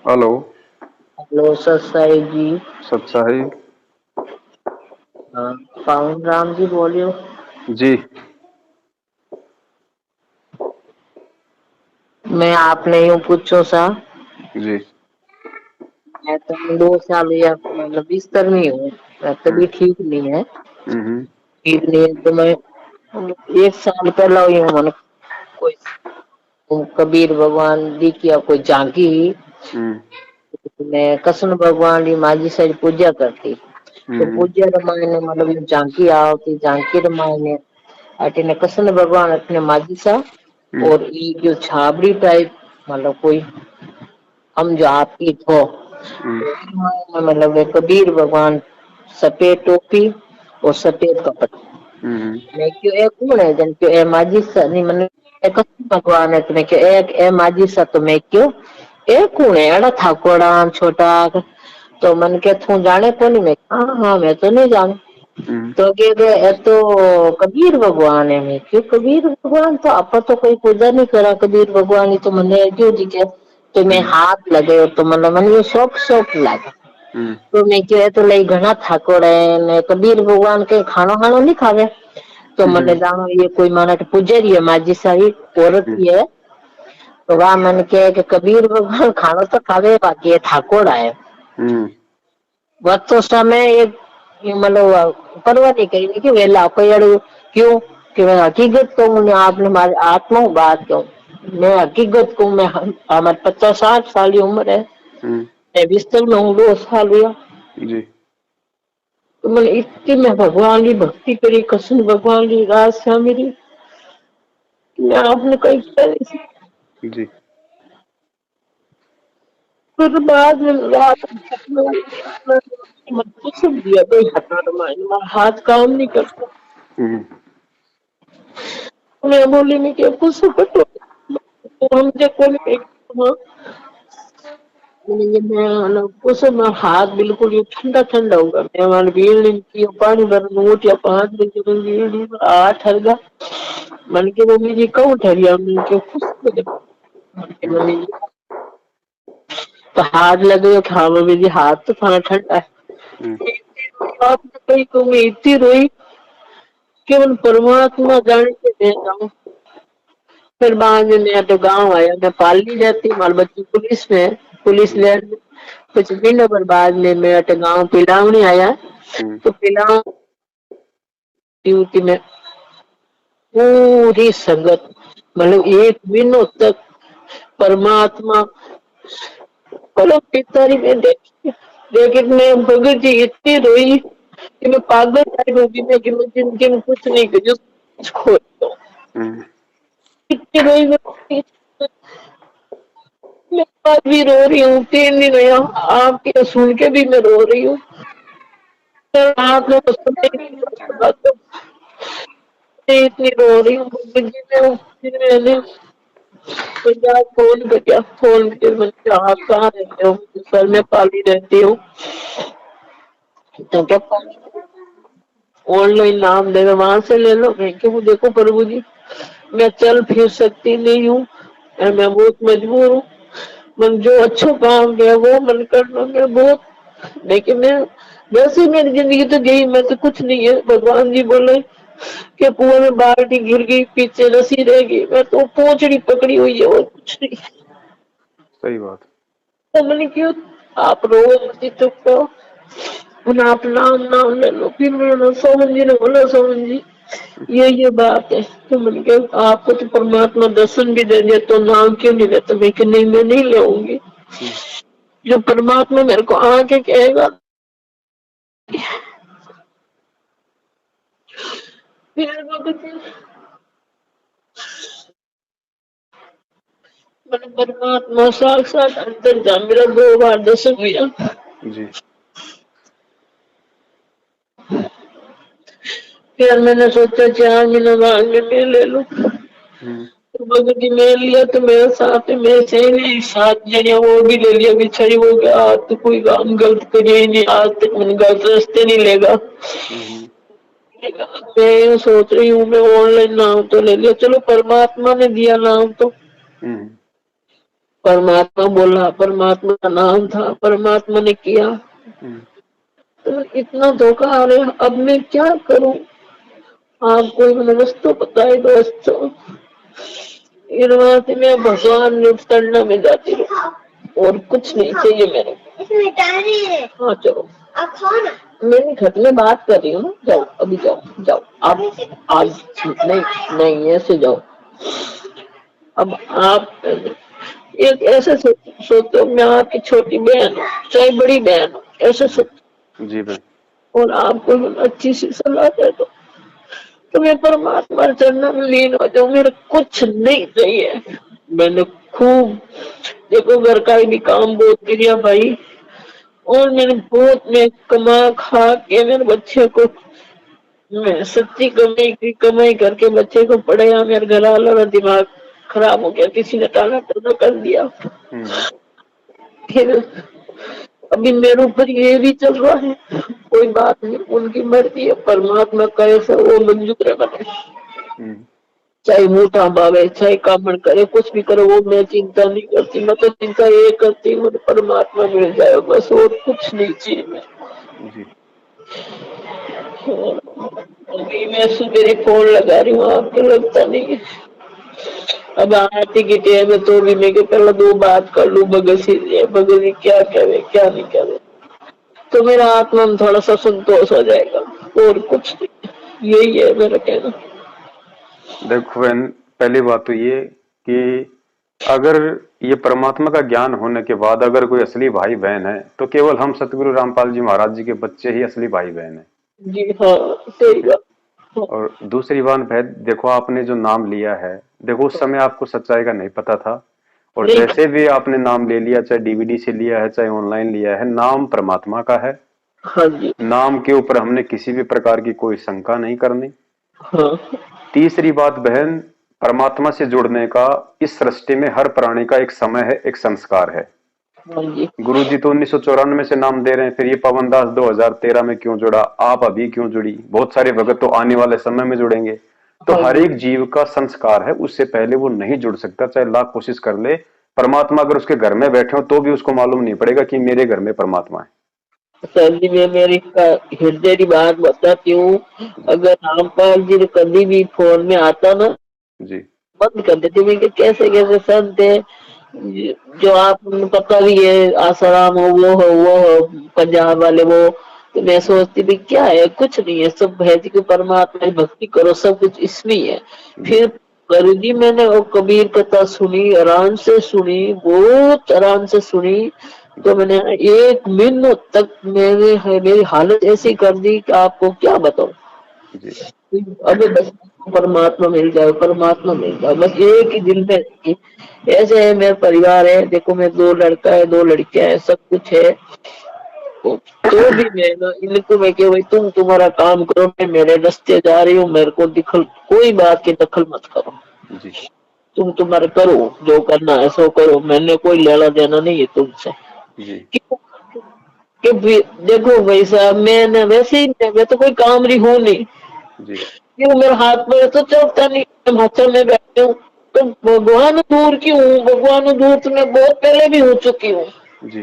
Hello. Hello sir Sai जी। सत्साई। हाँ, पावन राम जी बोलियो। जी। मैं आपने यूँ पूछो सा। जी। मैं तो 2 साल या मतलब बिस्तर में हूँ। हम्म। तभी ठीक नहीं है। हम्म। ठीक नहीं है तो मैं 1 साल पहला हुई हूँ मन कोई कबीर भगवान जी की या कोई झांकी। हम्म। मैं कृष्ण भगवान की माझी सारी पूजा करती। तो हम्म। पूजा रमायण मतलब ये झांकी आवती झांकी रमायण अटने कृष्ण भगवान अपने माझी सा। हम्म। और ये जो छाबड़ी टाइप मतलब कोई हम जो आपकी थो हम्म। मतलब एक कबीर भगवान सफेद टोपी और सफेद कपड़ा। हम्म। मैं क्यों एक कौन है जन क्यों ए माझी सा नहीं मैंने एक भगवान है तो मैं क्यों एक ए माझी सा तो मैं क्यों एक कौन है अड़ा ठाकोड़ा छोटा। तो मन के तू जाने को नहीं मैं हाँ हाँ मैं तो नहीं जानू। हम्म। तो कहते ये तो कबीर भगवान है। मैं क्यों कबीर भगवान तो आप तो कोई पूजा नहीं करा कबीर भगवान ही तो मैंने क्यों दिखे। तो मैं हम्म। हाथ लगे तो मतलब मन ये शौक शौक लगे। हम्म। तो मैं क्यों तो लई घना ठाकोड़ है ने कबीर भगवान के खानो खानो नहीं खावे। तो मैंने हम्म। जानो ये कोई माना के पुजारी है माझी सारी औरत ही है। तो वह मन के कि कबीर भगवान खानो तो खावे बाकी ये ठाकोड़ है। हम्म। वह तो समय एक ये मतलब परवाह नहीं करी कि वेला कोई अड़ू क्यों कि मैं हकीकत कहूँ आपने हमारी आत्मा बात कहूँ। मैं हकीकत कहूँ मैं हमारे 50-60 साल की उम्र है। हम्म। मैं बिस्तर में हूँ 2 साल हुआ। जी। तो मैंने इतनी मैं भगवान की भक्ति करी कृष्ण भगवान की रात से मेरी मैं आपने कही कह रही थी। जी। फिर बाद में रात कुछ दिया कोई हटा हाथ काम नहीं करता। हम्म। मैं बोली नहीं कि कुछ पटो तो हम जो कोई मैं कुछ में हाथ बिल्कुल ये ठंडा ठंडा होगा मैं मान बीड़ी की पानी भर नोट या 5 दिन की बीड़ी आठ हरगा मन के मम्मी जी कहूँ ठहरिया मन के खुश मन के हम्म। मम्मी जी तो हाथ लगे हाँ मम्मी जी हाथ तो थाना ठंडा हम्म। है। आपने कही तो मैं इतनी रोई केवल परमात्मा जाने के दे जाऊं। फिर बाद में मैं तो गाँव आया मैं पाली जाती हमारे बच्ची पुलिस में पुलिस ले कुछ महीनों पर बाद में मैं तो गाँव पिलावनी आया। हम्म। तो पिलाव ड्यूटी में पूरी संगत मतलब 1 महीनों तक परमात्मा कलो पितारी में देखी। लेकिन मैं भगत जी इतनी रोई कि मैं पागल टाइप हो गई मैं कि मैं जिंदगी में कुछ नहीं कर जो छोड़ दो। हम्म। इतनी रोई मैं आज भी रो रही हूँ 3 दिन हुआ आपके सुन के भी मैं रो रही हूँ। आप लोग इतनी रो रही हूँ फिर मैंने पंजाब फोन किया फोन करके मैंने आप कहाँ रहते हो सर मैं पाली रहती हूँ। तो क्या ऑनलाइन नाम देगा वहां से ले लो मैं क्यों देखो प्रभु जी मैं चल फिर सकती नहीं हूँ और मैं बहुत मजबूर हूँ। मन जो अच्छा काम किया वो मन कर लो मैं बहुत लेकिन मैं वैसे मेरी जिंदगी तो गई मैं तो कुछ नहीं है। भगवान जी बोले कि कुएं में बाल्टी गिर गई पीछे रस्सी रह गई मैं तो पोंछड़ी पकड़ी हुई है और कुछ नहीं। सही बात। तो मैंने क्यों आप रोज चुप करो उन्हें आप नाम नाम ले लो। फिर मैंने सोमन जी ने बोला सोमन जी ये बात है। तो मैंने कहा आपको तो परमात्मा दर्शन भी दे दिया तो नाम क्यों नहीं लेते। मैं कि नहीं मैं नहीं लेऊंगी हम्म। जो परमात्मा मेरे को आके कहेगा। फिर मैंने परमात्मा साक्षात अंदर जा मेरा 2 बार दर्शन हुआ। जी। फिर मैंने सोचा 4 महीने बाद में मैं ले लूं। हम्म। तो भगत जी मैं लिया तो मेरे साथ में से नहीं 7 जने वो भी ले लिया बिछड़ी हो गया आज तो कोई काम गलत करिए ही नहीं आज तक मैंने गलत रास्ते नहीं लेगा। हम्म। मैं ये सोच रही हूँ मैं ऑनलाइन नाम तो ले लिया चलो परमात्मा ने दिया नाम तो हम्म। परमात्मा बोला, परमात्मा का नाम था, परमात्मा ने किया। तो इतना धोखा आ रहा है, अब मैं क्या करूं? आप कोई मुझे वस्तु बताए दोस्तों। वहां से मैं भगवान रूप करना में जाती हूँ और कुछ नहीं चाहिए मेरे को। हाँ चलो, आप खाओ ना। मैं घर में बात कर रही हूँ ना, जाओ अभी जाओ, जाओ आप आज नहीं, नहीं ऐसे जाओ। अब आप एक ऐसे सोचो, मैं आपकी छोटी बहन हूँ चाहे बड़ी बहन हूँ, ऐसे सोचो जी बहन। और आपको अच्छी सी सलाह दे दो तो मैं परमात्मा चरणों में लीन हो जाऊं, मेरे कुछ नहीं चाहिए। मैंने खूब देखो घर का भी काम बहुत किया भाई, और मैंने बहुत मैं कमा खा के मेरे बच्चे को, मैं सच्ची कमाई करके बच्चे को पढ़ाया। मेरे घर वालों का दिमाग खराब हो गया, किसी ने टाला टोला कर दिया। फिर अभी मेरे ऊपर ये भी चल रहा है, कोई बात नहीं, उनकी मर्जी है, परमात्मा कैसे वो मंजूर है बने। चाहे मोटा भावे चाहे कामड़ करे, कुछ भी करे, वो मैं चिंता नहीं करती। मैं तो चिंता ये करती हूँ परमात्मा मिल जाए बस, और कुछ नहीं चाहिए मैं। अभी मैं सुबह फोन लगा रही हूँ, आपको लगता नहीं है। अब आरती की टाइम है तो भी मैं पहले दो बात कर लूँ, भगत जी क्या करे क्या नहीं करे, तो मेरा आत्मा में थोड़ा सा संतोष हो जाएगा, और कुछ नहीं। यही है मेरा कहना। देखो बहन, पहली बात तो ये कि अगर ये परमात्मा का ज्ञान होने के बाद अगर कोई असली भाई बहन है तो केवल हम सतगुरु रामपाल जी महाराज जी के बच्चे ही असली भाई बहन है। जी हाँ, सही बात। और दूसरी बात बहन, देखो आपने जो नाम लिया है, देखो उस समय आपको सच्चाई का नहीं पता था, और जैसे भी आपने नाम ले लिया, चाहे डीवीडी से लिया है चाहे ऑनलाइन लिया है, नाम परमात्मा का है। हाँ जी। नाम के ऊपर हमने किसी भी प्रकार की कोई शंका नहीं करनी। हाँ। तीसरी बात बहन, परमात्मा से जुड़ने का इस सृष्टि में हर प्राणी का एक समय है, एक संस्कार है। गुरु जी तो 1994 से नाम दे रहे हैं, फिर ये पवन दास 2013 में क्यों जुड़ा, आप अभी क्यों जुड़ी, बहुत सारे भगत तो आने वाले समय में जुड़ेंगे। तो हर एक जीव का संस्कार है, उससे पहले वो नहीं जुड़ सकता, चाहे लाख कोशिश कर ले। परमात्मा अगर उसके घर में बैठे हो तो भी उसको मालूम नहीं पड़ेगा कि मेरे घर में परमात्मा है। सर जी, मैं मेरी हृदय की बात बताती हूँ। अगर रामपाल जी कभी भी फोन में आता ना जी, बंद कर देते। मैं कैसे कैसे संत है जो आप पता भी है, आसाराम हो वो हो पंजाब वाले वो, तो मैं सोचती भी क्या है, कुछ नहीं है, सब है जी, परमात्मा की भक्ति करो, सब कुछ इसमें है। फिर गुरु जी मैंने वो कबीर कथा सुनी, आराम से सुनी, बहुत आराम से सुनी, तो मैंने एक महीनों तक मेरी हालत ऐसी कर दी कि आपको क्या बताऊं। अभी बस परमात्मा मिल जाए, परमात्मा मिल जाए, बस एक ही दिल में। ऐसे है मेरा परिवार है, देखो मैं दो लड़का है दो लड़कियां है, सब कुछ है, तो भी मैं ना इनको मैं भाई तुम तुम्हारा काम करो, मैं मेरे रास्ते जा रही हूँ, मेरे को कोई बात की दखल मत करो जी। तुम तुम्हारा करो, जो करना है सो करो, मैंने कोई लेना देना नहीं है तुमसे जी। कि देखो भाई साहब, मैं वैसे ही मैं तो कोई काम रही हूँ नहीं जी। क्यों मेरे हाथ में तो चलता नहीं, हिमाचल में बैठे हूँ, तो भगवान दूर की हूँ, भगवान दूर तो मैं बहुत पहले भी हो चुकी हूँ जी।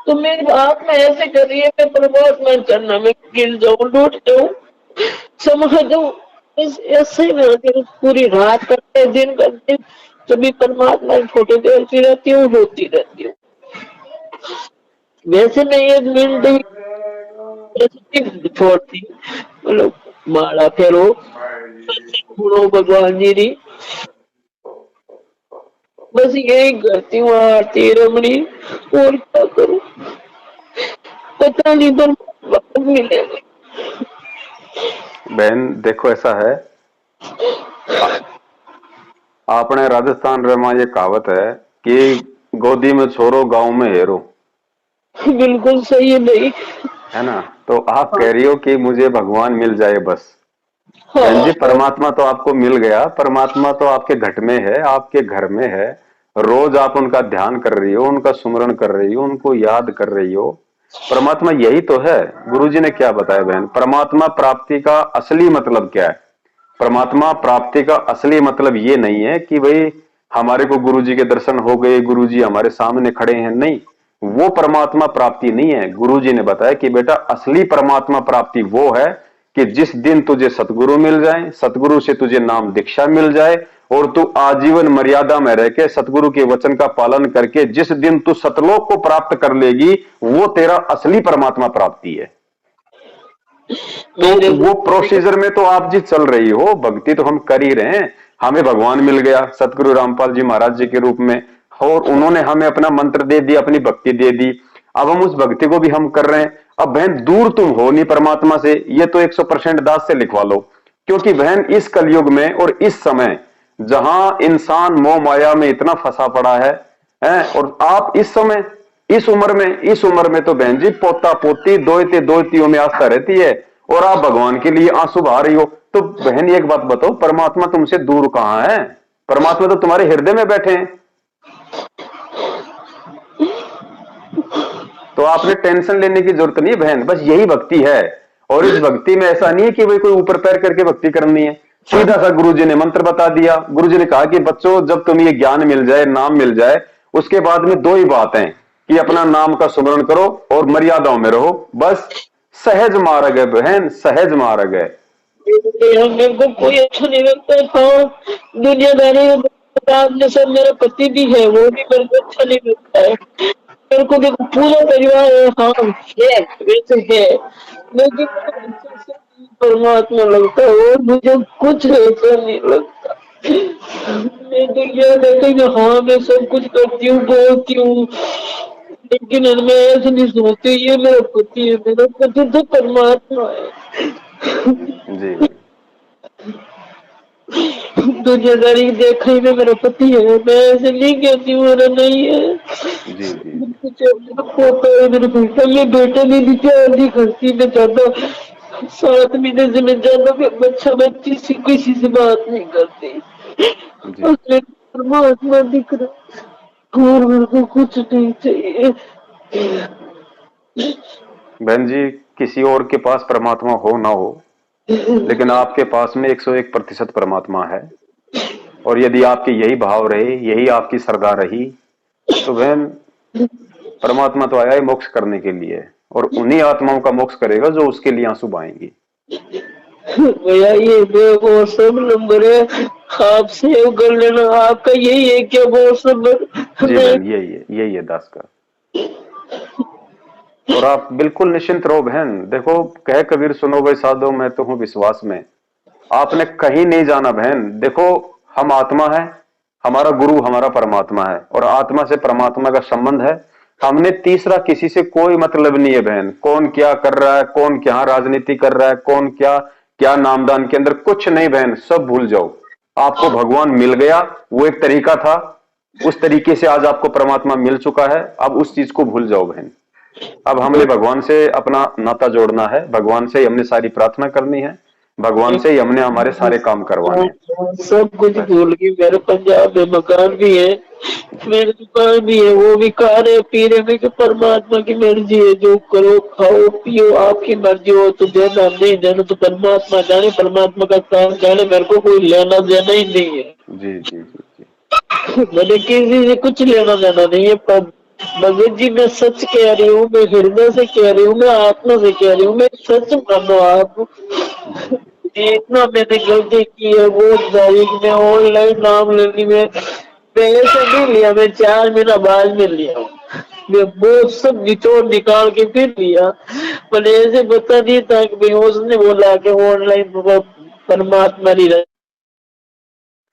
तो मेरी बात में ऐसे कर रही है, मैं परमात्मा करना में गिर जाऊँ, लूट जाऊँ, समझ जाऊँ, ऐसे ही मेरा दिल पूरी रात करते दिन करते, कभी परमात्मा की फोटो देखती रहती हूँ, रोती रहती हूँ। वैसे नहीं एक मिनट छोड़ती, मतलब माड़ा फेरो गुणो भगवान जी री, बस यही करती हूँ आरती रमणी, और क्या करूँ, पता नहीं पर मिलेगा। बहन देखो ऐसा है, आपने राजस्थान रमा ये कहावत है कि गोदी में छोरो गांव में हेरो, बिल्कुल सही है भाई, है ना। तो आप कह रही हो कि मुझे भगवान मिल जाए बस। बहन जी, परमात्मा तो आपको मिल गया, परमात्मा तो आपके घट में है, आपके घर में है, रोज आप उनका ध्यान कर रही हो, उनका सुमरण कर रही हो, उनको याद कर रही हो। परमात्मा यही तो है। गुरुजी ने क्या बताया बहन, परमात्मा प्राप्ति का असली मतलब क्या है। परमात्मा प्राप्ति का असली मतलब ये नहीं है कि भाई हमारे को गुरुजी के दर्शन हो गए, गुरुजी हमारे सामने खड़े हैं, नहीं, वो परमात्मा प्राप्ति नहीं है। गुरुजी ने बताया कि बेटा असली परमात्मा प्राप्ति वो है कि जिस दिन तुझे सतगुरु मिल जाए, सतगुरु से तुझे नाम दीक्षा मिल जाए और तू आजीवन मर्यादा में रह के सतगुरु के वचन का पालन करके जिस दिन तू सतलोक को प्राप्त कर लेगी, वो तेरा असली परमात्मा प्राप्ति है। तो वो प्रोसीजर में तो आप जी चल रही हो, भक्ति तो हम कर ही रहे हैं। हमें भगवान मिल गया सतगुरु रामपाल जी महाराज जी के रूप में, और उन्होंने हमें अपना मंत्र दे दिया, अपनी भक्ति दे दी। अब हम उस भक्ति को भी हम कर रहे हैं। अब बहन दूर तुम हो नहीं परमात्मा से, ये तो 100% दास से लिखवा लो, क्योंकि बहन इस कलयुग में और इस समय जहां इंसान मोह माया में इतना फंसा पड़ा है, और आप इस समय इस उम्र में तो बहन जी पोता पोती दोयते दोयतियों में आस्था रहती है, और आप भगवान के लिए आंसू बहा रही हो। तो बहन एक बात बताओ, परमात्मा तुमसे दूर कहां है? परमात्मा तो तुम्हारे हृदय में बैठे हैं। तो आपने टेंशन लेने की जरूरत नहीं बहन, बस यही भक्ति है। और इस भक्ति में ऐसा नहीं है कि भाई कोई ऊपर पैर करके भक्ति करनी है। सीधा सा गुरुजी ने मंत्र बता दिया। गुरुजी ने कहा कि बच्चों जब तुम्हें ये ज्ञान मिल जाए, नाम मिल जाए, उसके बाद में दो ही बात है कि अपना नाम का सुमरण करो और मर्यादाओं में रहो, बस। सहज मार्ग है बहन, सहज मार्ग है। मेरे को कोई अच्छा नहीं लगता था दुनियादारी में। सब मेरा पति भी है, वो भी मेरे को अच्छा नहीं लगता है। मेरे को देखो पूरा परिवार है, हाँ है, वैसे है, लेकिन परमात्मा लगता है और मुझे कुछ ऐसा नहीं लगता। मैं तो ये देखती हूँ, हाँ मैं सब कुछ करती हूँ, बोलती हूँ, लेकिन मैं ऐसे नहीं सोचती ये मेरा पति है। मेरा पति तो परमात्मा है जी। दुनियादारी देखने में मेरा पति है, मैं ऐसे नहीं कहती हूँ मेरा नहीं है। जी जी। पोता है मेरे बेटा, मैं बेटा नहीं प्यार नहीं करती, मैं ज्यादा 7 महीने से मैं ज्यादा बच्चा बच्ची से किसी से बात नहीं करती। परमात्मा दिख रहा और मेरे को कुछ नहीं चाहिए। बहन जी किसी और के पास परमात्मा हो ना हो, लेकिन आपके पास में 101% परमात्मा है। और यदि आपके यही भाव रहे, यही आपकी श्रद्धा रही, तो बहन परमात्मा तो आया है मोक्ष करने के लिए, और उन्हीं आत्माओं का मोक्ष करेगा जो उसके लिए आंसू बहाएंगी। भैया ये व्हाट्सएप नंबर है, आप सेव कर लेना। आपका यही है क्या व्हाट्सएप नंबर? जी बहन यही है दास का। और आप बिल्कुल निश्चिंत रहो बहन। देखो कह कबीर सुनो भाई साधो, मैं तो हूं विश्वास में। आपने कहीं नहीं जाना बहन। देखो हम आत्मा है, हमारा गुरु हमारा परमात्मा है, और आत्मा से परमात्मा का संबंध है। हमने तीसरा किसी से कोई मतलब नहीं है बहन। कौन क्या कर रहा है, कौन क्या राजनीति कर रहा है, कौन क्या क्या नामदान के अंदर, कुछ नहीं बहन, सब भूल जाओ। आपको भगवान मिल गया, वो एक तरीका था, उस तरीके से आज आपको परमात्मा मिल चुका है। अब उस चीज को भूल जाओ बहन। अब हमने भगवान से अपना नाता जोड़ना है, भगवान से हमने सारी प्रार्थना करनी है, भगवान से ही हमने हमारे सारे काम करवाने हैं। सब कुछ भूल गई। मेरे पंजाब में मकान भी है, मेरी दुकान भी है, वो भी खा रहे पी रहे। मैं परमात्मा की मर्जी है, जो करो खाओ पियो, आपकी मर्जी हो तो देना, नहीं देना तो परमात्मा जाने, परमात्मा का काम जाने, मेरे को कोई लेना देना ही नहीं है। जी जी जी जी। मैंने किसी से कुछ लेना देना नहीं है। पर भगत जी मैं सच कह रही हूँ, मैं हृदय से कह रही हूँ, मैं आत्मा से कह रही हूँ, मैं सच मानो आप। इतना मैंने गलती की है वो तारीख में ऑनलाइन नाम लेने में, मैं ऐसे नहीं लिया, मैं 4 महीना बाद में लिया हूँ। मैं बहुत सब निचोड़ निकाल के फिर लिया, पर ऐसे पता नहीं था कि भाई उसने बोला कि ऑनलाइन परमात्मा नहीं रहा।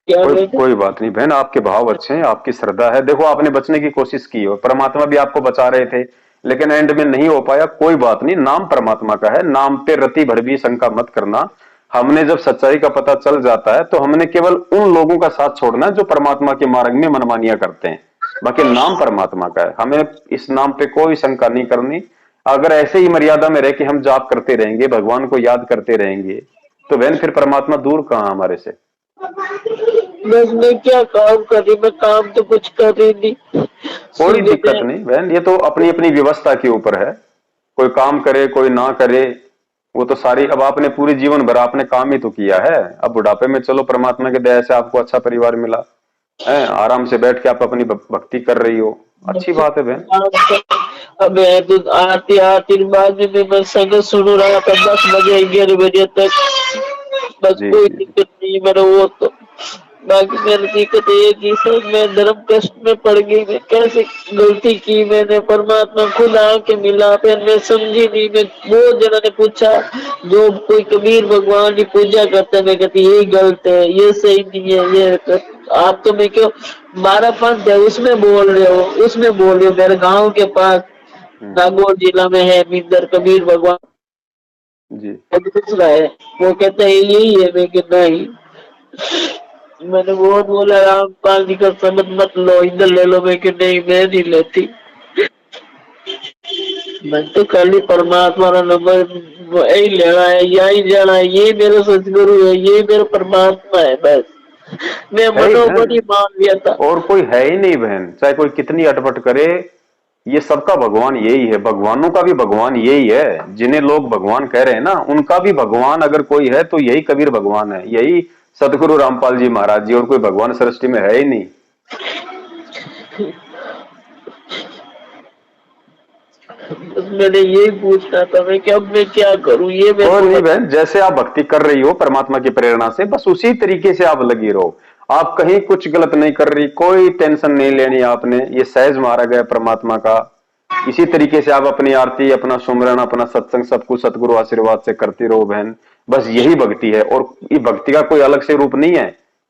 कोई बात नहीं बहन, आपके भाव अच्छे हैं, आपकी श्रद्धा है। देखो आपने बचने की कोशिश की और परमात्मा भी आपको बचा रहे थे, लेकिन एंड में नहीं हो पाया। कोई बात नहीं, नाम परमात्मा का है, नाम पे रति भर भी शंका मत करना। हमने जब सच्चाई का पता चल जाता है तो हमने केवल उन लोगों का साथ छोड़ना है जो परमात्मा के मार्ग में मनमानियां करते हैं। बाकी नाम परमात्मा का है, हमें इस नाम पे कोई शंका नहीं करनी। अगर ऐसे ही मर्यादा में रह के हम जाप करते रहेंगे, भगवान को याद करते रहेंगे, तो बहन फिर परमात्मा दूर कहाँ हमारे से। बस मैं क्या काम कर रही, मैं काम तो कुछ कर रही नहीं। कोई दिक्कत नहीं बहन, ये तो अपनी अपनी व्यवस्था के ऊपर है। कोई काम करे कोई ना करे, वो तो सारी, अब आपने पूरे जीवन भर आपने काम ही तो किया है। अब बुढ़ापे में चलो परमात्मा की दया से आपको अच्छा परिवार मिला, है, आराम से बैठ के आप अपनी भक्ति कर रही हो, अच्छी बात है बहन। अब मैं तो आती आती बाद में मैं संगत सुन रहा था 10 बजे 11 बजे तक। बस जी कोई जी जी। दिक्कत नहीं मेरा वो तो। बाकी मेरी दिक्कत ये कि सर मैं धर्म कष्ट में पड़ गई, मैं कैसे गलती की मैंने, परमात्मा खुद आके मिला, फिर मैं समझी नहीं। मैं बहुत जनों ने पूछा, जो कोई कबीर भगवान की पूजा करता है, मैं कहती ये गलत है, ये सही नहीं है, ये आप तो मैं क्यों 12 पंथ है उसमें बोल रहे हो, उसमें बोल रहे हो। मेरे गांव के पास हम्म। नागौर जिला में है मिंदर कबीर भगवान जी। दूसरा है, वो कहता है यही है। मैं कहता नहीं, मैंने बहुत बोला रामपाल जी का समझ मत लो, इधर ले लो। मैं कि नहीं मैं नहीं लेती, मैं तो खाली परमात्मा का नंबर यही लेना है, यही जाना है, ये मेरा सतगुरु है, ये मेरा परमात्मा है बस। मैं है ही बहन, मनोबड़ी मान लिया था। और कोई है ही नहीं बहन, चाहे कोई कितनी अटपट करे, ये सबका भगवान यही है, भगवानों का भी भगवान यही है। जिन्हें लोग भगवान कह रहे हैं ना, उनका भी भगवान अगर कोई है तो यही कबीर भगवान है, यही सतगुरु रामपाल जी महाराज जी, और कोई भगवान सृष्टि में है ही नहीं। बस मैंने यही पूछना था, मैं कि अब मैं क्या करूं, ये मैं और थोड़ा। नहीं बहन, जैसे आप भक्ति कर रही हो परमात्मा की प्रेरणा से, बस उसी तरीके से आप लगी रहो। आप कहीं कुछ गलत नहीं कर रही, कोई टेंशन नहीं लेनी आपने, ये सहज मारा गया परमात्मा का। इसी तरीके से आप अपनी आरती, अपना सुमरन, अपना सत्संग, सब कुछ सतगुरु आशीर्वाद से करती रहो बहन। बस यही भक्ति है, और ये भक्ति का कोई अलग से रूप नहीं है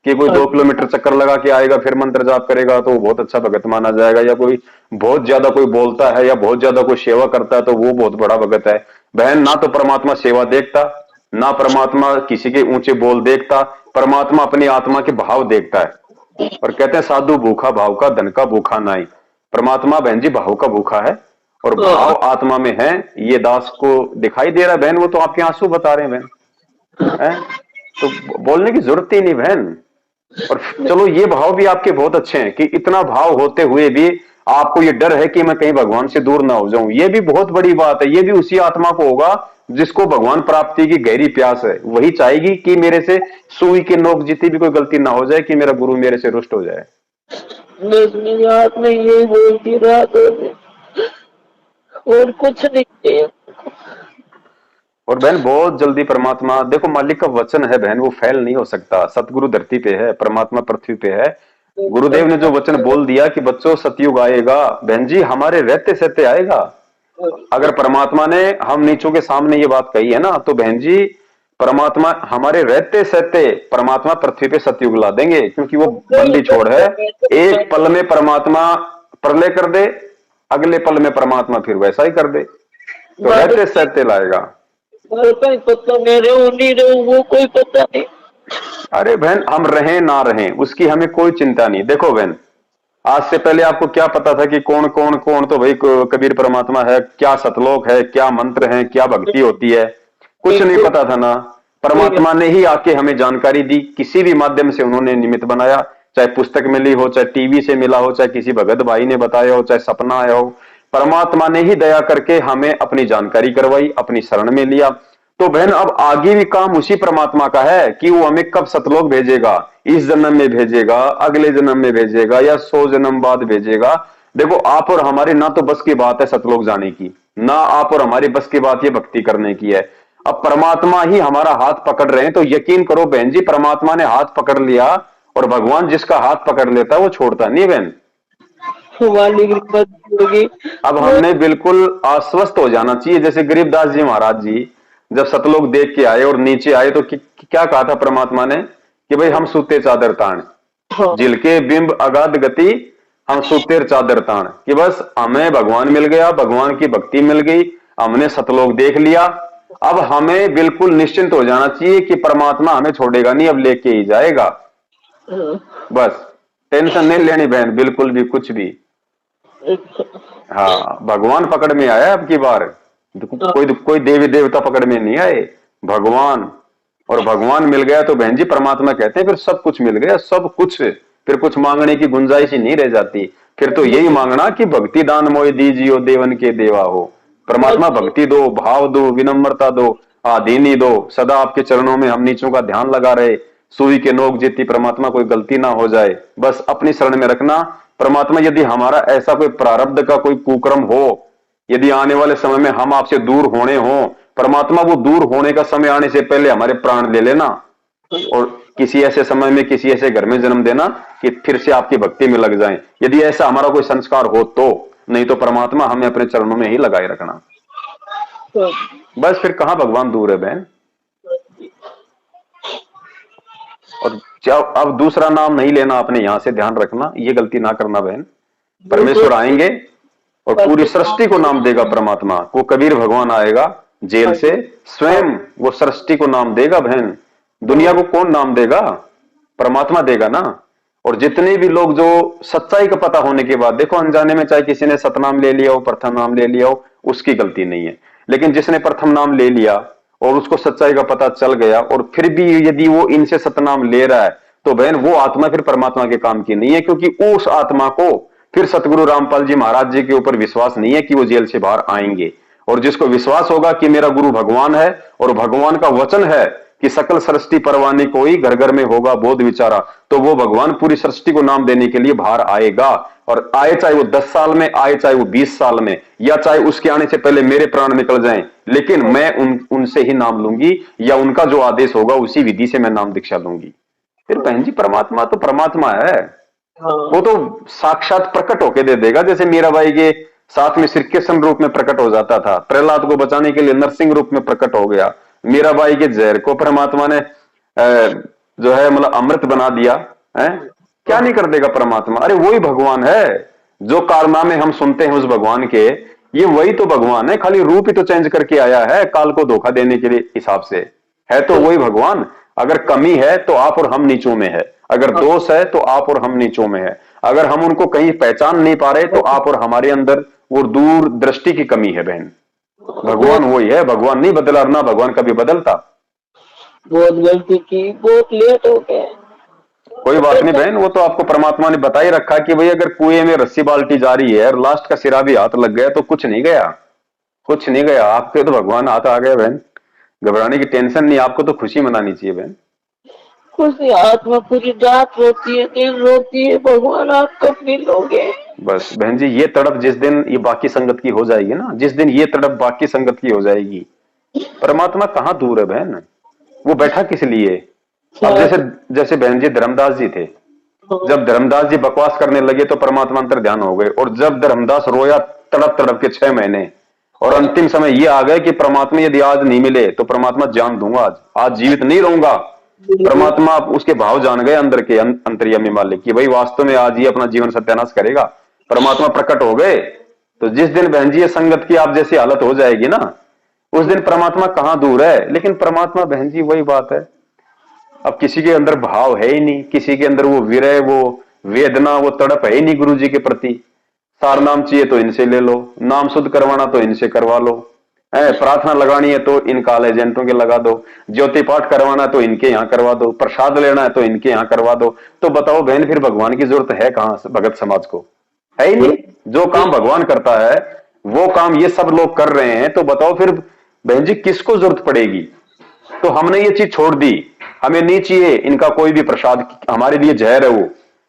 कि कोई 2 किलोमीटर चक्कर लगा के आएगा फिर मंत्र जाप करेगा तो वो बहुत अच्छा भगत माना जाएगा, या कोई बहुत ज्यादा कोई बोलता है या बहुत ज्यादा कोई सेवा करता है तो वो बहुत बड़ा भगत है। बहन, ना तो परमात्मा सेवा देखता, ना परमात्मा किसी के ऊंचे बोल देखता, परमात्मा अपनी आत्मा के भाव देखता है। और कहते हैं साधु भूखा भाव का, धन का भूखा नहीं। परमात्मा बहन जी भाव का भूखा है, और भाव आत्मा में है। ये दास को दिखाई दे रहा है बहन, वो तो आपके आंसू बता रहे हैं बहन, है? तो बोलने की जरूरत ही नहीं बहन। और चलो ये भाव भी आपके बहुत अच्छे हैं कि इतना भाव होते हुए भी आपको ये डर है कि मैं कहीं भगवान से दूर ना हो जाऊं, ये भी बहुत बड़ी बात है। ये भी उसी आत्मा को होगा जिसको भगवान प्राप्ति की गहरी प्यास है, वही चाहेगी कि मेरे से सुई की नोक जितनी भी कोई गलती ना हो जाए, कि मेरा गुरु मेरे से रुष्ट हो जाए। बस मेरी आत्मा यही बोलती रात और कुछ नहीं चाहिए। और बहन बहुत जल्दी परमात्मा, देखो मालिक का वचन है बहन, वो फैल नहीं हो सकता। सतगुरु धरती पे है, परमात्मा पृथ्वी पे है। गुरुदेव ने जो वचन बोल दिया कि बच्चों सतयुग आएगा, बहन जी हमारे रहते सहते आएगा। अगर परमात्मा ने हम नीचों के सामने ये बात कही है ना, तो बहन जी परमात्मा हमारे रहते सहते परमात्मा पृथ्वी पे सतयुग ला देंगे, क्योंकि वो बंदी छोड़ है। एक पल में परमात्मा प्रलय कर दे, अगले पल में परमात्मा फिर वैसा ही कर दे, तो रहते सहते लाएगा। कोई पता मेरे नहीं रहूं वो कोई पता नहीं। अरे बहन, हम रहें ना रहें उसकी हमें कोई चिंता नहीं। देखो बहन, आज से पहले आपको क्या पता था कि कौन कौन कौन तो भाई कबीर परमात्मा है, क्या सतलोक है, क्या मंत्र है, क्या भक्ति होती है, कुछ नहीं पता था ना। परमात्मा ने ही आके हमें जानकारी दी, किसी भी माध्यम से उन्होंने निमित्त बनाया, चाहे पुस्तक मिली हो, चाहे टीवी से मिला हो, चाहे किसी भगत भाई ने बताया हो, चाहे सपना आया हो, परमात्मा ने ही दया करके हमें अपनी जानकारी करवाई, अपनी शरण में लिया। तो बहन अब आगे भी काम उसी परमात्मा का है कि वो हमें कब सतलोक भेजेगा, इस जन्म में भेजेगा, अगले जन्म में भेजेगा, या 100 जन्म बाद भेजेगा। देखो आप और हमारे ना तो बस की बात है सतलोक जाने की, ना आप और हमारी बस की बात ये भक्ति करने की है। अब परमात्मा ही हमारा हाथ पकड़ रहे हैं, तो यकीन करो बहन जी, परमात्मा ने हाथ पकड़ लिया, और भगवान जिसका हाथ पकड़ लेता है वो छोड़ता नहीं बहन। वाली होगी। अब हमने बिल्कुल आश्वस्त हो जाना चाहिए, जैसे गरीबदास जी महाराज जी जब सतलोक देख के आए और नीचे आए, तो क्या कहा था परमात्मा ने कि भाई हम सूते चादर तान, हाँ, जिलके बिंब अगाध गति, हम सूते चादर तान, कि बस हमें भगवान मिल गया, भगवान की भक्ति मिल गई, हमने सतलोक देख लिया। अब हमें बिल्कुल निश्चिंत हो जाना चाहिए कि परमात्मा हमें छोड़ेगा नहीं, अब लेके ही जाएगा। बस टेंशन नहीं लेनी बहन, बिल्कुल भी कुछ भी। हाँ, भगवान पकड़ में आया अब की बार, कोई कोई देवी देवता पकड़ में नहीं आए, भगवान। और भगवान मिल गया तो बहन जी परमात्मा कहते हैं फिर सब कुछ मिल गया, सब कुछ, फिर कुछ मांगने की गुंजाइश ही नहीं रह जाती। फिर तो यही मांगना कि भक्ति दान मोय दीजियो देवन के देवा हो। परमात्मा भक्ति दो, भाव दो, विनम्रता दो, आधीनी दो, सदा आपके चरणों में हम नीचों का ध्यान लगा रहे, सुई के नोक जितनी परमात्मा कोई गलती ना हो जाए, बस अपनी शरण में रखना। परमात्मा यदि हमारा ऐसा कोई प्रारब्ध का कोई कुकर्म हो, यदि आने वाले समय में हम आपसे दूर होने हो, परमात्मा वो दूर होने का समय आने से पहले हमारे प्राण ले लेना और किसी ऐसे समय में किसी ऐसे घर में जन्म देना कि फिर से आपकी भक्ति में लग जाएं। यदि ऐसा हमारा कोई संस्कार हो तो, नहीं तो परमात्मा हमें अपने चरणों में ही लगाए रखना। बस फिर कहां भगवान दूर है बहन। और जब अब दूसरा नाम नहीं लेना आपने, यहां से ध्यान रखना, ये गलती ना करना बहन। परमेश्वर आएंगे और पूरी सृष्टि को नाम देगा परमात्मा को। कबीर भगवान आएगा जेल से, स्वयं वो सृष्टि को नाम देगा बहन। दुनिया को कौन नाम देगा? परमात्मा देगा ना। और जितने भी लोग जो सच्चाई का पता होने के बाद, देखो अनजाने में चाहे किसी ने सतनाम ले लिया हो, प्रथम नाम ले लिया हो, उसकी गलती नहीं है, लेकिन जिसने प्रथम नाम ले लिया और उसको सच्चाई का पता चल गया और फिर भी यदि वो इनसे सतनाम ले रहा है, तो बहन वो आत्मा फिर परमात्मा के काम की नहीं है, क्योंकि उस आत्मा को फिर सतगुरु रामपाल जी महाराज जी के ऊपर विश्वास नहीं है कि वो जेल से बाहर आएंगे। और जिसको विश्वास होगा कि मेरा गुरु भगवान है और भगवान का वचन है कि सकल सृष्टि परवानी कोई घर घर में होगा बोध विचारा, तो वो भगवान पूरी सृष्टि को नाम देने के लिए बाहर आएगा। और आए चाहे वो 10 साल में आए, चाहे वो 20 साल में, या चाहे उसके आने से पहले मेरे प्राण निकल जाएं, लेकिन मैं उनसे ही नाम लूंगी, या उनका जो आदेश होगा उसी विधि से मैं नाम दीक्षा लूंगी। फिर बहन जी परमात्मा तो परमात्मा है, वो तो साक्षात प्रकट होके दे देगा। जैसे मीराबाई के साथ में श्री कृष्ण रूप में प्रकट हो जाता था, प्रहलाद को बचाने के लिए नरसिंह रूप में प्रकट हो गया। मीराबाई के जहर को परमात्मा ने जो है मतलब अमृत बना दिया है। क्या नहीं कर देगा परमात्मा? अरे वही भगवान है। जो कारनामे हम सुनते हैं उस भगवान के, ये वही तो भगवान है, खाली रूप ही तो चेंज करके आया है काल को धोखा देने के लिए हिसाब से। है तो वही भगवान। अगर कमी है तो आप और हम नीचों में है, अगर दोष है तो आप और हम नीचों में है, अगर हम उनको कहीं पहचान नहीं पा रहे तो आप और हमारे अंदर वो दूर दृष्टि की कमी है बहन। भगवान वही है, भगवान नहीं बदला, ना भगवान कभी बदलता। बहुत गलती की, बहुत लेट हो गया। कोई बात नहीं बहन, वो तो आपको परमात्मा ने बता ही रखा कि भाई अगर कुएं में रस्सी बाल्टी जा रही है और लास्ट का सिरा भी हाथ लग गया तो कुछ नहीं गया, कुछ नहीं गया। आपके तो भगवान हाथ आ गए बहन, घबराने की टेंशन नहीं, आपको तो खुशी मनानी चाहिए बहन। कुछ नहीं, आत्मा पूरी रात रोती है, दिन रोती है, भगवान आप कब मिलोगे? बस बहन जी ये तड़प जिस दिन ये बाकी संगत की हो जाएगी ना, जिस दिन ये तड़प बाकी संगत की हो जाएगी, परमात्मा कहाँ दूर है बहन, वो बैठा किस लिए? अब जैसे जैसे बहन जी धर्मदास जी थे, जब धर्मदास जी बकवास करने लगे तो परमात्मा अंतर ध्यान हो गए, और जब धर्मदास रोया तड़प तड़प के 6 महीने, और अंतिम समय ये आ गए कि परमात्मा यदि आज नहीं मिले तो परमात्मा जान दूंगा, आज जीवित नहीं रहूंगा। परमात्मा उसके भाव जान गए अंदर के, अंतर्यामी मालिक की भाई वास्तव में आज ही अपना जीवन सत्यानाश करेगा। परमात्मा प्रकट हो गए। तो जिस दिन बहन जी ये संगत की आप जैसी हालत हो जाएगी ना, उस दिन परमात्मा कहां दूर है। लेकिन परमात्मा बहन जी वही बात है, अब किसी के अंदर भाव है ही नहीं, किसी के अंदर वो विरह, वो वेदना, वो तड़प है ही नहीं गुरु जी के प्रति। सार नाम चाहिए तो इनसे ले लो, नाम शुद्ध करवाना तो इनसे करवा लो, प्रार्थना लगानी है तो इन काल एजेंटों के लगा दो, ज्योति पाठ करवाना है तो इनके यहाँ करवा दो, प्रसाद लेना है तो इनके यहाँ करवा दो। तो बताओ बहन फिर भगवान की जरूरत है कहां भगत समाज को? है ही नहीं। जो काम भगवान करता है वो काम ये सब लोग कर रहे हैं, तो बताओ फिर बहन जी किसको जरूरत पड़ेगी? तो हमने ये चीज छोड़ दी, हमें नहीं चाहिए इनका कोई भी प्रसाद, हमारे लिए जहर है वो,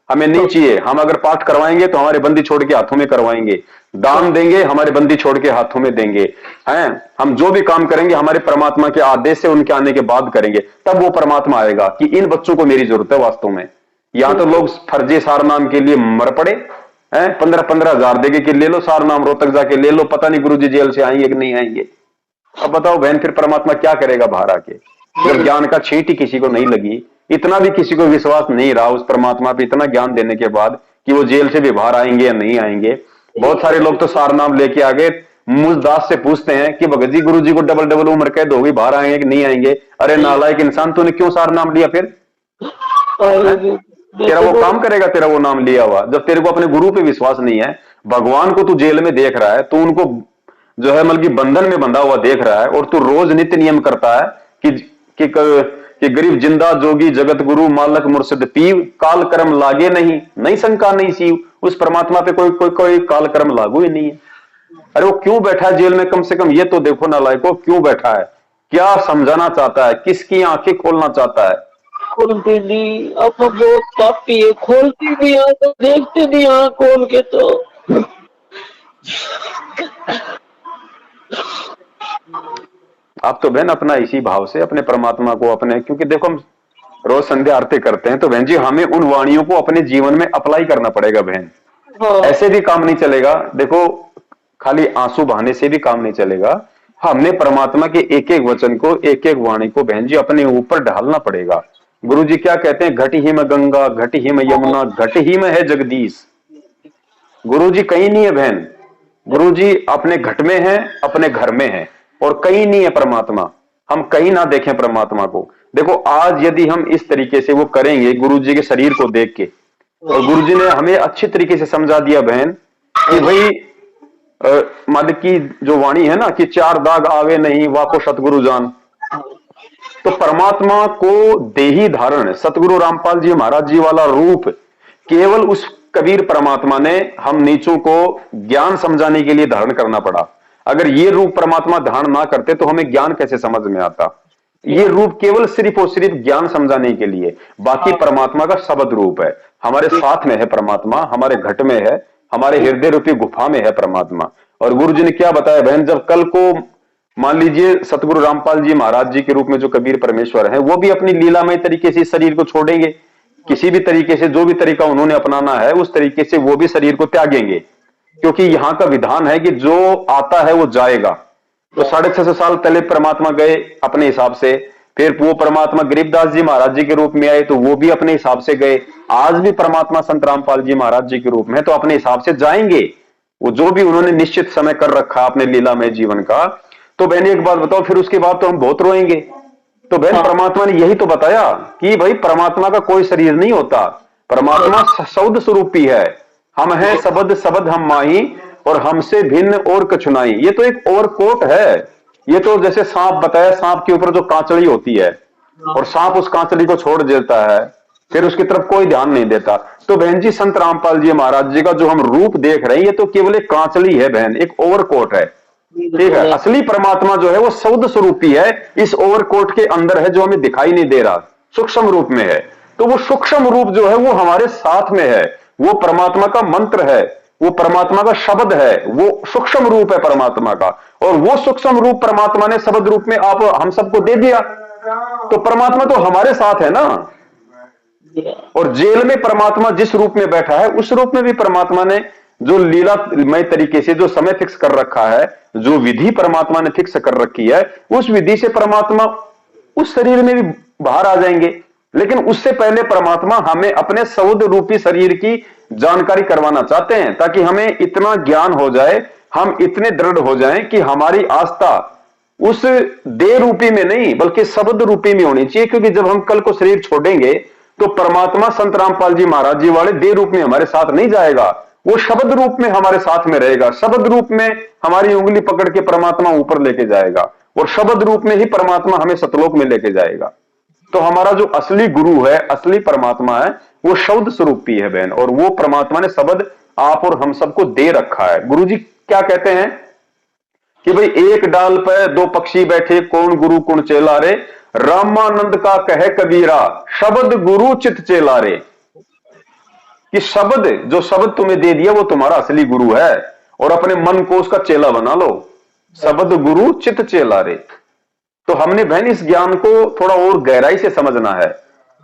हमें नहीं चाहिए। हम अगर पाठ करवाएंगे तो हमारे बंदी छोड़ के हाथों में करवाएंगे, दान देंगे हमारे बंदी छोड़ के हाथों में देंगे, हैं हम जो भी काम करेंगे हमारे परमात्मा के आदेश से उनके आने के बाद करेंगे, तब वो परमात्मा आएगा कि इन बच्चों को मेरी जरूरत है वास्तव में। यहां तो लोग फर्जी सार नाम के लिए मर पड़े हैं, 15-15 हजार देके कि ले लो सार नाम, रोहतक जाके ले लो, पता नहीं गुरुजी जेल से आएंगे कि नहीं आएंगे। अब बताओ बहन फिर परमात्मा क्या करेगा बाहर आके, जब ज्ञान का छींट ही किसी को नहीं लगी, इतना भी किसी को विश्वास नहीं रहा उस परमात्मा पे इतना ज्ञान देने के बाद कि वो जेल से भी बाहर आएंगे या नहीं आएंगे। बहुत सारे लोग तो सार नाम लेके आ गए, मुझ दास से पूछते हैं कि भगत जी गुरु जी को डबल डबल उम्र कैद होगी, बाहर आएंगे कि नहीं आएंगे? अरे नालायक इंसान, तूने क्यों सार नाम लिया? फिर तेरा वो काम करेगा तेरा वो नाम लिया हुआ, जब तेरे को अपने गुरु पे विश्वास नहीं है। भगवान को तू जेल में देख रहा है, तू उनको जो है मतलब बंधन में बंधा हुआ देख रहा है, और तू रोज नित्य नियम करता है कि गरीब जिंदा जोगी जगत गुरु मालक मुर्शिद पीव, काल कर्म लागे नहीं, नहीं शंका नहीं सीव। उस परमात्मा पे कोई काल कर्म लागू ही नहीं है। अरे वो क्यों बैठा है जेल में? कम से कम ये तो देखो नालायको, क्यों बैठा है, क्या समझाना चाहता है, किसकी आंखें खोलना चाहता है? खोलती नहीं, अब वो बहुत पापी है, खोलती नहीं आ तो देखते नहीं आ खोल के तो। आप तो बहन अपना इसी भाव से अपने परमात्मा को अपने, क्योंकि देखो हम रोज संध्या आरती करते हैं तो बहन जी हमें उन वाणियों को अपने जीवन में अप्लाई करना पड़ेगा बहन। हाँ ऐसे भी काम नहीं चलेगा, देखो खाली आंसू बहाने से भी काम नहीं चलेगा। हमने परमात्मा के एक एक वचन को, एक एक वाणी को बहन जी अपने ऊपर ढालना पड़ेगा। गुरु जी क्या कहते हैं, घट ही में गंगा, घट ही में यमुना, घट ही में है जगदीश। गुरु जी कहीं नहीं है बहन, गुरु जी अपने घट में है, अपने घर में है, और कहीं नहीं है परमात्मा। हम कहीं ना देखें परमात्मा को। देखो आज यदि हम इस तरीके से वो करेंगे गुरु जी के शरीर को देख के, और गुरु जी ने हमें अच्छी तरीके से समझा दिया बहन कि भाई मद की जो वाणी है ना कि चार दाग आवे नहीं वाको सतगुरु जान। तो परमात्मा को देही धारण सतगुरु रामपाल जी महाराज जी वाला रूप केवल उस कबीर परमात्मा ने हम नीचों को ज्ञान समझाने के लिए धारण करना पड़ा। अगर ये रूप परमात्मा धारण ना करते तो हमें ज्ञान कैसे समझ में आता। ये रूप केवल सिर्फ और सिर्फ ज्ञान समझाने के लिए, बाकी परमात्मा का शब्द रूप है। हमारे साथ में है परमात्मा, हमारे घट में है, हमारे हृदय रूपी गुफा में है परमात्मा। और गुरु जी ने क्या बताया बहन, जब कल को मान लीजिए सतगुरु रामपाल जी महाराज जी के रूप में जो कबीर परमेश्वर है वो भी अपनी लीलामय तरीके से शरीर को छोड़ेंगे, किसी भी तरीके से जो भी तरीका उन्होंने अपनाना है उस तरीके से वो भी शरीर को त्यागेंगे, क्योंकि यहाँ का विधान है कि जो आता है वो जाएगा। तो 650 साल पहले परमात्मा गए अपने हिसाब से, फिर वो परमात्मा गरीबदास जी महाराज जी के रूप में आए तो वो भी अपने हिसाब से गए। आज भी परमात्मा संत रामपाल जी महाराज जी के रूप में तो अपने हिसाब से जाएंगे, वो जो भी उन्होंने निश्चित समय कर रखा अपने लीलामय जीवन का। तो बहन एक बात बताओ, फिर उसके बाद तो हम बहुत रोएंगे। तो बहन परमात्मा ने यही तो बताया कि भाई परमात्मा का कोई शरीर नहीं होता, परमात्मा शब्द स्वरूपी है। हम हैं शब्द शब्द हम माही, और हमसे भिन्न और कछुनाई। ये तो एक और कोट है। ये तो जैसे सांप बताया, सांप के ऊपर जो कांचड़ी होती है और सांप उस कांचड़ी को छोड़ देता है, फिर उसकी तरफ कोई ध्यान नहीं देता। तो बहन जी संत रामपाल जी महाराज जी का जो हम रूप देख रहे हैं ये तो केवल एक कांचड़ी है बहन, एक ओवरकोट है। ठीक है, असली परमात्मा जो है वो शब्द स्वरूपी है, इस ओवरकोट के अंदर है जो हमें दिखाई नहीं दे रहा, सूक्ष्म रूप में है। तो वो सूक्ष्म रूप जो है वो हमारे साथ में है, वो परमात्मा का मंत्र है, वो परमात्मा का शब्द है, वो सूक्ष्म रूप है परमात्मा का। और वो सूक्ष्म रूप परमात्मा ने शब्द रूप में आप हम सबको दे दिया, तो परमात्मा तो हमारे साथ है ना। और जेल में परमात्मा जिस रूप में बैठा है उस रूप में भी परमात्मा ने जो लीलामय तरीके से जो समय फिक्स कर रखा है, जो विधि परमात्मा ने फिक्स कर रखी है, उस विधि से परमात्मा उस शरीर में भी बाहर आ जाएंगे। लेकिन उससे पहले परमात्मा हमें अपने शब्द रूपी शरीर की जानकारी करवाना चाहते हैं, ताकि हमें इतना ज्ञान हो जाए, हम इतने दृढ़ हो जाएं कि हमारी आस्था उस देह रूपी में नहीं बल्कि शब्द रूपी में होनी चाहिए। क्योंकि जब हम कल को शरीर छोड़ेंगे तो परमात्मा संत रामपाल जी महाराज जी वाले देह रूप में हमारे साथ नहीं जाएगा, वो शब्द रूप में हमारे साथ में रहेगा। शब्द रूप में हमारी उंगली पकड़ के परमात्मा ऊपर लेके जाएगा, और शब्द रूप में ही परमात्मा हमें सतलोक में लेके जाएगा। तो हमारा जो असली गुरु है, असली परमात्मा है, वो शब्द स्वरूपी है बहन, और वो परमात्मा ने शब्द आप और हम सबको दे रखा है। गुरु जी क्या कहते हैं कि भाई एक डाल पे दो पक्षी बैठे, कौन गुरु कौन चेला रे, रामानंद का कहे कबीरा, शब्द गुरु चित चेला रे। कि शब्द, जो शब्द तुम्हें दे दिया वो तुम्हारा असली गुरु है, और अपने मन को उसका चेला बना लो। शब्द गुरु चित चेला रे। तो हमने बहन इस ज्ञान को थोड़ा और गहराई से समझना है,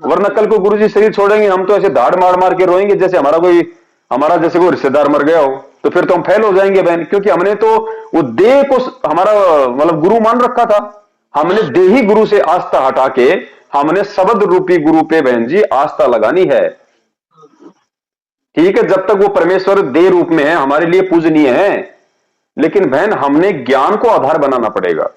वरना कल को गुरु जी शरीर छोड़ेंगे हम तो ऐसे धाड़ मार मार के रोएंगे जैसे हमारा जैसे कोई रिश्तेदार मर गया हो, तो फिर तो हम फेल हो जाएंगे बहन। क्योंकि हमने तो वो देह को हमारा मतलब गुरु मान रखा था, हमने देही गुरु से आस्था हटा के हमने शब्द रूपी गुरु पे बहन जी आस्था लगानी है। ठीक है, जब तक वो परमेश्वर देह रूप में है हमारे लिए पूजनीय है, लेकिन बहन हमने ज्ञान को आधार बनाना पड़ेगा।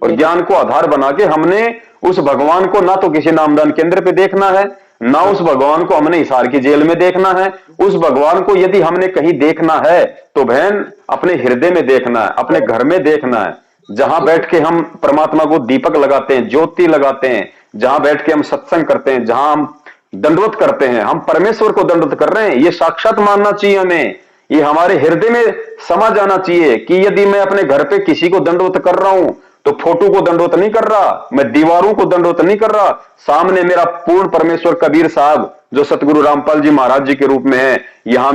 और ज्ञान को आधार बना के हमने उस भगवान को ना तो किसी नामदान केंद्र पे देखना है, ना उस भगवान को हमने हिसार की जेल में देखना है। उस भगवान को यदि हमने कहीं देखना है तो बहन अपने हृदय में देखना है, अपने घर में देखना है, जहां बैठ के हम परमात्मा को दीपक लगाते हैं, ज्योति लगाते हैं, जहां बैठ के हम सत्संग करते हैं, जहां हम दंडवत करते हैं, हम परमेश्वर को दंडवत कर रहे हैं। ये साक्षात मानना चाहिए हमें, ये हमारे हृदय में समा जाना चाहिए कि यदि मैं अपने घर पे किसी को दंडवत कर रहा हूं तो फोटो को दंडवत नहीं कर रहा, मैं दीवारों को दंडवत नहीं कर रहा, सामने मेरा पूर्ण परमेश्वर कबीर साहब जो सतगुरु रामपाल जी महाराज जी के रूप में है, यहां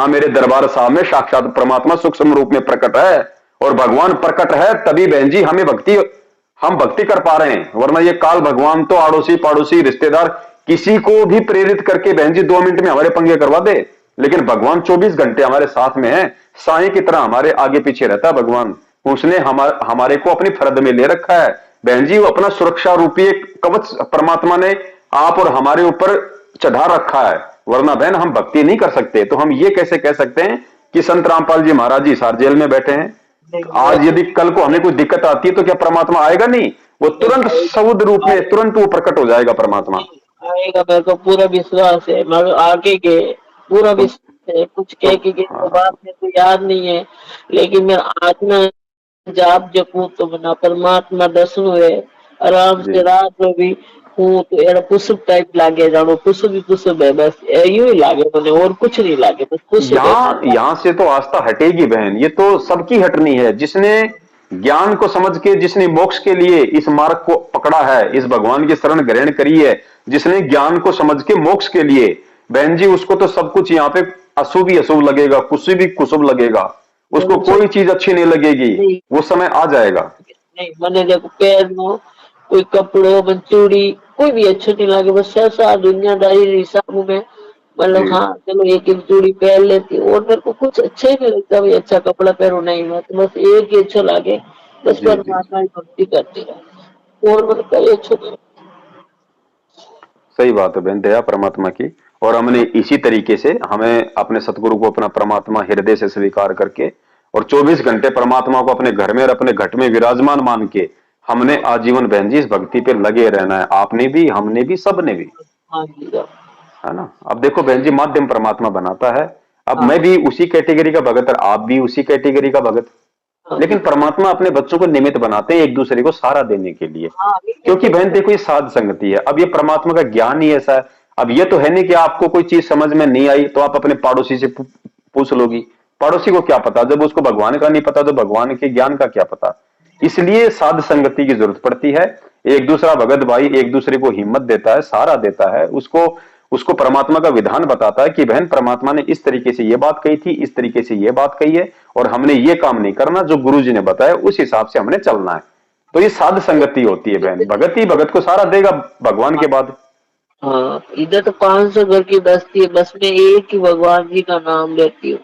मेरे दरबार साहब में साक्षात परमात्मा सूक्ष्म रूप में प्रकट है। और भगवान प्रकट है तभी बहन जी हम भक्ति कर पा रहे हैं, वरना ये काल भगवान तो आड़ोसी पड़ोसी रिश्तेदार किसी को भी प्रेरित करके बहन जी 2 मिनट में हमारे पंगे करवा दे, लेकिन भगवान 24 घंटे हमारे साथ में है, साई की तरह हमारे आगे पीछे रहता है भगवान। उसने हमारे को अपनी फरद में ले रखा है बहन जी, वो अपना सुरक्षा रूपी एक कवच परमात्मा ने आप और हमारे ऊपर चढ़ा रखा है, वरना बहन हम भक्ति नहीं कर सकते। तो हम ये कैसे कह सकते हैं कि संत रामपाल जी महाराज जी हिसार जेल में बैठे हैं, आज यदि कल को हमें कोई दिक्कत आती है तो क्या परमात्मा आएगा नहीं? वो तुरंत सऊद रूप में तुरंत वो प्रकट हो जाएगा परमात्मा। आएगा, मेरे को पूरा विश्वास है, मैं आगे के पूरा विश्वास है। कुछ कह के तो बात मेरे को याद नहीं है, लेकिन मैं आत्मा जाप जपूं तो मना परमात्मा दर्शन हुए आराम से रात में भी हूँ तो एड़ा पुष्प टाइप लागे, जानो पुष्प ही पुष्प है, बस यूं ही लागे मैंने, और कुछ नहीं लागे, बस पुष्प। यहाँ से तो आस्था हटेगी बहन, ये तो सबकी हटनी है। जिसने ज्ञान को समझ के, जिसने मोक्ष के लिए इस मार्ग को पकड़ा है, इस भगवान की शरण ग्रहण करी है, जिसने ज्ञान को समझ के मोक्ष के लिए, बहन जी उसको तो सब कुछ यहाँ पे अशुभ ही अशुभ लगेगा, कुछ भी कुशुभ लगेगा, उसको कोई चीज अच्छी नहीं लगेगी, वो समय आ जाएगा। नहीं मैंने देखो पैर में कोई कपड़ों में चूड़ी कोई भी अच्छा नहीं लगे, बस ऐसा दुनियादारी हिसाब में मतलब हाँ चलो एक एक चूड़ी पहन लेती, और मेरे को कुछ अच्छा ही नहीं लगता भाई, अच्छा कपड़ा पहनो नहीं, मैं तो बस एक ही अच्छा लगे, बस परमात्मा की भक्ति करती रहे, और मतलब कहीं अच्छा नहीं। सही बात है बहन, दया परमात्मा की। और हमने इसी तरीके से हमें अपने सतगुरु को अपना परमात्मा हृदय से स्वीकार करके और 24 घंटे परमात्मा को अपने घर में और अपने घट में विराजमान मान के हमने आजीवन बहन जी इस भक्ति पे लगे रहना है, आपने भी, हमने भी, सबने भी, है ना। अब देखो बहन जी माध्यम परमात्मा बनाता है, अब मैं भी उसी कैटेगरी का भगत और आप भी उसी कैटेगरी का भगत, लेकिन परमात्मा अपने बच्चों को निमित्त बनाते हैं एक दूसरे को सहारा देने के लिए, क्योंकि बहन देखो ये साध संगति है। अब ये परमात्मा का ज्ञान ही ऐसा है, अब ये तो है नहीं कि आपको कोई चीज समझ में नहीं आई तो आप अपने पड़ोसी से पूछ लोगी, पड़ोसी को क्या पता, जब उसको भगवान का नहीं पता तो भगवान के ज्ञान का क्या पता। इसलिए साध संगति की जरूरत पड़ती है, एक दूसरा भगत भाई एक दूसरे को हिम्मत देता है, सहारा देता है, उसको परमात्मा का विधान बताता है कि बहन परमात्मा ने इस तरीके से ये बात कही थी, इस तरीके से ये बात कही है, और हमने ये काम नहीं करना, जो गुरु जी ने बताया उस हिसाब से हमने चलना है। तो ये साध संगति होती है बहन, भगत ही भगत को सहारा देगा भगवान के बाद। हाँ इधर तो 500 घर की बस्ती है, बस में एक ही भगवान जी का नाम लेती हूँ,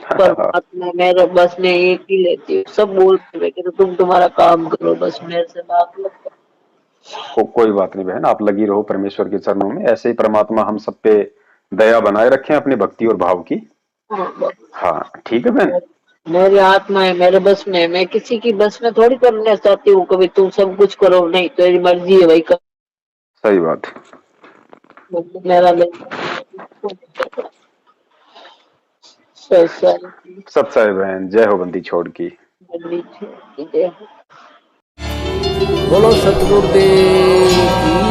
परमात्मा मेरा बस में एक ही लेती हूँ, सब बोलते हैं कि तुम तुम्हारा काम करो, बस मेरे से बात मत करो। कोई बात नहीं बहन, आप लगी रहो परमेश्वर के चरणों में, ऐसे ही परमात्मा हम सब पे दया बनाए रखें अपनी भक्ति और भाव की। हाँ ठीक है बहन, मेरी आत्मा है, मेरे बस में, मैं किसी की बस में थोड़ी करना चाहती हूँ कभी तुम सब कुछ करो, नहीं तेरी मर्जी है भाई कर। सही बात, मेरा सच्चाई बहन, जय हो बंदी छोड़ की। बोलो सतगुरुदेव की।